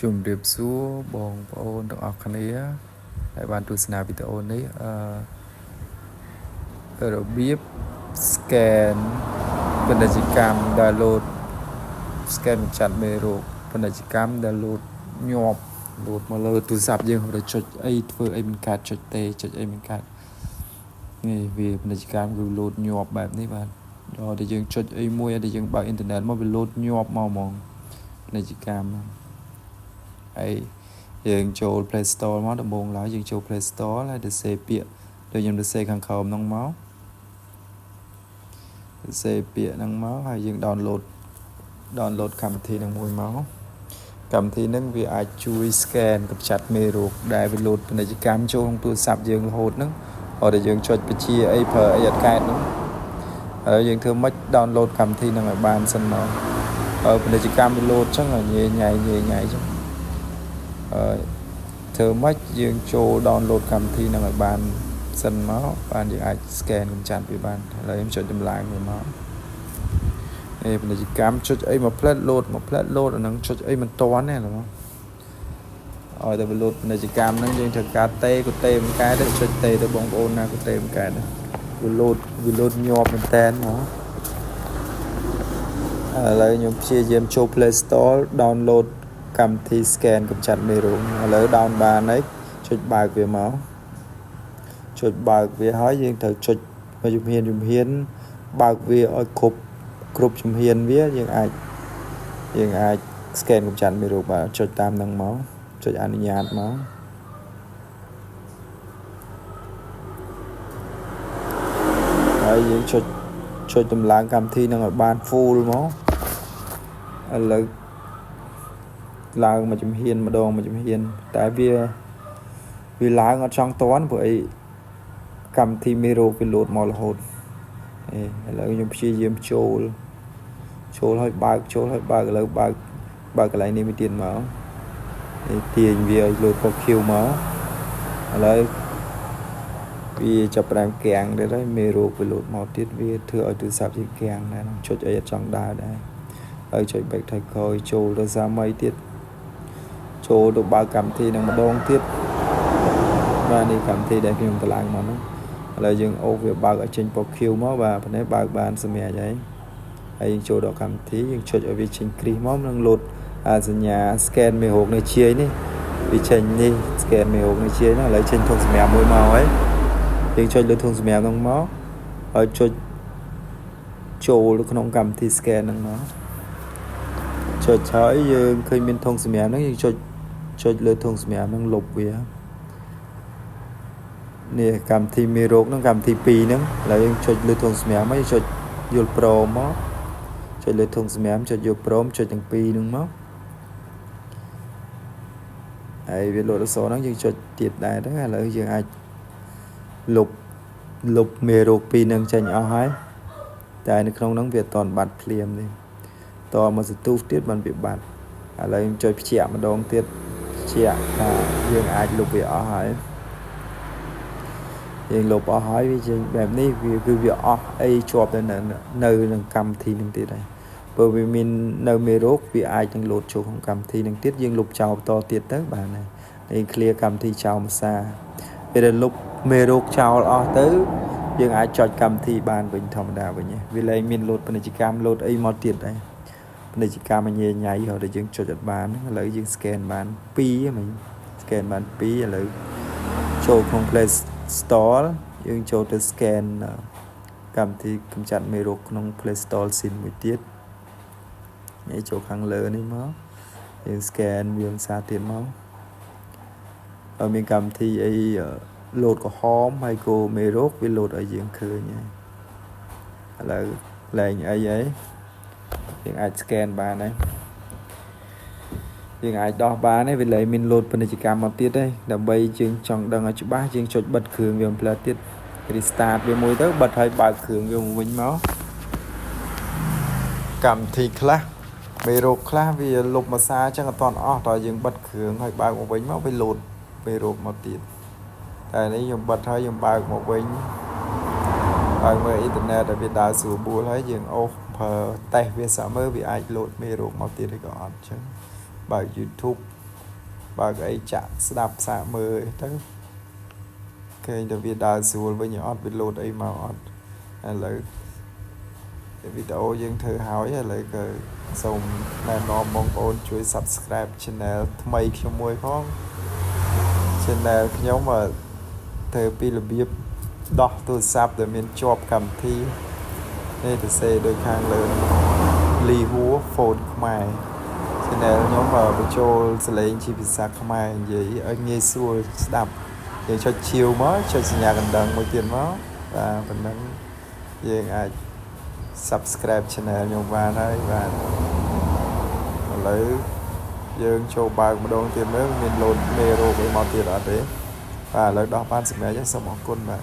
ជំរាបសួរបងប្អូនទាំងអស់គ្នាដែលបានទស្សនាវីដេអូនេះរបៀប scan ពាណិជ្ជកម្ម download scan បញ្ចាត់មេរោគពាណិជ្ជកម្ម download ញាប់ load មកលើទូរស័ព្ទយើងរត់ចុចអីធ្វើអីមិនកើតចុចទេចុចអីមិនកើតនេះវាពាណិជ្ជកម្មគឺ load ញាប់បែបនេះបាទដល់តែយើងចុចអីមួយដែលយើងបើកអ៊ីនធឺណិតមកវា load ញាប់មកហ្មងពាណិជ្ជកម្មហើយយើងចូល Play Store មកដំបូងឡើយយើងចូល Play Store ហើយទៅសេពាក្យដូចខ្ញុំទៅសេខាងក្រោមហ្នឹងមកសេពាក្យហ្នឹងមកហើយយើង download កម្មវិធីហ្នឹងមួយមកកម្មវិធីហ្នឹងវាអាចជួយ scan កម្ចាត់មេរោគដែលវា load ពាណិជ្ជកម្មចូលក្នុងទូរស័ព្ទយើងរហូតហ្នឹងហើយតែយើងចុចបញ្ជាអីប្រើអីអត់កើតហ្នឹងហើយយើងធ្វើម៉េច download កម្មវិធីហ្នឹងឲ្យបានសិនមកពាណិជ្ជកម្មវា load ចឹងឲ្យញ៉ៃចឹងធ្វើម៉េចយើងចូល download កម្មវិធីហ្នឹងឲ្យបានសិនមកបានយើងអាច scan កម្ចាត់វាបានឥឡូវខ្ញុំចុចចម្លាញ់វាមកពាណិជ្ជកម្មចុចអីមក plate load អាហ្នឹងចុចអីមិនតាន់ទេឡើយមកឲ្យតែវា load ពាណិជ្ជកម្មហ្នឹងយើងត្រូវការតេក៏តេមិនកើតទេចុចតេទៅបងប្អូនណាក៏តេមិនកើតដែរវា load ញាប់មែនតើមកឥឡូវខ្ញុំព្យាយាមចូល Play Store download កម្មវិធី scan កម្ចាត់មេរោគឥឡូវ down បានហើយចុចបើកវាមកចុចបើកវាហើយយើងត្រូវចុចជំហានបើកវាឲ្យគ្រប់ជំហានវាយើងអាច scan កម្ចាត់មេរោគបាទចុចតាមហ្នឹងមកចុចអនុញ្ញាតមកហើយយើងចុចតម្លើងកម្មវិធីហ្នឹងឲ្យបាន full មកឥឡូវឡើងមួយជំហានម្ដងតែវាឡើងអត់ចង់តន់ព្រោះអីកម្មវិធីមេរោគវា load មករហូតឥឡូវខ្ញុំព្យាយាមចូលឲ្យបើកឥឡូវបើកកន្លែងនេះមួយទៀតមកទាញវាឲ្យ load ពណ៌ខៀវមកឥឡូវវាចាប់ផ្ដើមគាំងទៀតហើយមេរោគវា load មកទៀតវាធ្វើឲ្យទូរស័ព្ទយើងគាំងដែរចុចអីអត់ចង់ដើរដែរហើយចុច back ថយក្រោយចូលទៅសាមីទៀតចូលទៅបើកកម្មវិធីនឹងម្ដងទៀតបាទនេះកម្មវិធីដែលខ្ញុំតម្លើងមកហ្នឹងឥឡូវយើងអូសវាបើកឲ្យចេញពណ៌ខៀវមកបាទប៉ុណ្ណេះបើកបានសម្រាប់ហើយយើងចូលដល់កម្មវិធីយើងចុចឲ្យវាចេញគ្រីសមកនឹង load សញ្ញា scan មេរោគនៅជាយនេះវាចេញនេះ scan មេរោគនៅជាយហ្នឹងឥឡូវចេញធុងសម្រាប់មួយមកហើយយើងចុចលើធុងសម្រាប់ហ្នឹងមកហើយចុចចូលក្នុងកម្មវិធី scan ហ្នឹងមកចុចហើយយើងឃើញមានធុងសម្រាប់ហ្នឹងយើងចុចលើធុងសម្រាប់ហ្នឹងលុបវានេះកម្មវិធីមេរោគហ្នឹងកម្មវិធី2ហ្នឹងឥឡូវយើងចុចលើធុងសម្រាប់មកយើងចុចយល់ព្រមមកចុចលើធុងសម្រាប់ចុចយល់ព្រមចុចទាំងពីរហ្នឹងមកហើយវាលោតអក្សរហ្នឹងយើងចុចទៀតដែរទៅឥឡូវយើងអាចលុបមេរោគពីរហ្នឹងចេញអស់ហើយតែនៅក្នុងហ្នឹងវាអត់ទាន់បាត់ភ្លាមទេតមកសន្ទុះទៀតបានវាបាត់ឥឡូវខ្ញុំចុចបញ្ជាក់ម្ដងទៀតបញ្ជាក់ថាយើងអាចលុបវាអស់ហើយយើងលុបអស់ហើយវាចេញបែបនេះវាអស់អីជាប់ទៅនៅនឹងកម្មវិធីនឹងទៀតហើយព្រោះវាមាននៅមេរោគវាអាចនឹង load ចូលក្នុងកម្មវិធីនឹងទៀតយើងលុបចោលបន្តទៀតទៅបានហើយនេះ clear កម្មវិធីចោលមួយសារពេលដែលលុបមេរោគចោលអស់ទៅយើងអាចចុចកម្មវិធីបានវិញធម្មតាវិញវាលែងមាន load ពាណិជ្ជកម្ម load អីមកទៀតដែរពាណិជ្ជកម្មញ៉ៃរហូតដល់យើងចុចអត់បានឥឡូវយើង scan បាន2មិញ scan បាន2ឥឡូវចូលក្នុង Play Store យើងចូលទៅ scan កម្មវិធីកម្ចាត់មេរោគក្នុង Play Store ស៊ីនមួយទៀតនេះចូលខាងលើនេះមកយើង scan វាភាសាទៀតមកហើយមានកម្មវិធីអី load ក្រហមហើយក៏មេរោគវា load ឲ្យយើងឃើញហើយឥឡូវលែងអីហើយយើងអាច scan បានហើយយើងអាចដោះបានហើយវាលែងមាន load ពាណិជ្ជកម្មមកទៀតទេដើម្បីយើងចង់ដឹងឲ្យច្បាស់យើងចុចបិទគ្រឿងវាផ្លែទៀត restart វាមួយទៅបិទហើយបើកគ្រឿងវាវិញមកកម្មវិធីខ្លះមេរោគខ្លះវាលុបមួយសារអញ្ចឹងអត់ទាន់អស់តើយើងបិទគ្រឿងហើយបើកមកវិញមកវា load មេរោគមកទៀតតែនេះខ្ញុំបិទហើយខ្ញុំបើកមកវិញហើយមើលអ៊ីនធឺណិតដែលវាដើរស្រួលបួលហើយយើងអូសប្រើតេស្តវាសាមើលវាអាច load មេរោគមកទៀតឬក៏អត់អញ្ចឹងបើក YouTube បើកអីចាក់ស្ដាប់សាកមើលទៅឃើញតែវាដើរស្រួលវិញអត់វាលោតអីមកអត់ឥឡូវវីដេអូយើងធ្វើហើយឥឡូវក៏សូមណែនាំបងប្អូនជួយ Subscribe Channel ថ្មីខ្ញុំមួយផង Channel ខ្ញុំធ្វើពីរបៀបដោះទូរស័ព្ទដែលមានជាប់កម្មវិធីនេះទៅសេដោយខាងលើលីហួរ Phone ខ្មែរ Channel ខ្ញុំបញ្ចូលសលេងជាភាសាខ្មែរនិយាយឲ្យងាយស្រួលស្ដាប់យើងចុចឈៀវមកចុចសញ្ញាកណ្ដឹងមួយទៀតមកបាទប៉ុណ្ណឹងយើងអាច Subscribe Channel ខ្ញុំបានហើយបាទឥឡូវយើងចូលបើកម្ដងទៀតមើលមាន load មេរោគអីមកទៀតអត់ទេបាទឥឡូវដោះបានសម្រាប់សូមអរគុណបាទ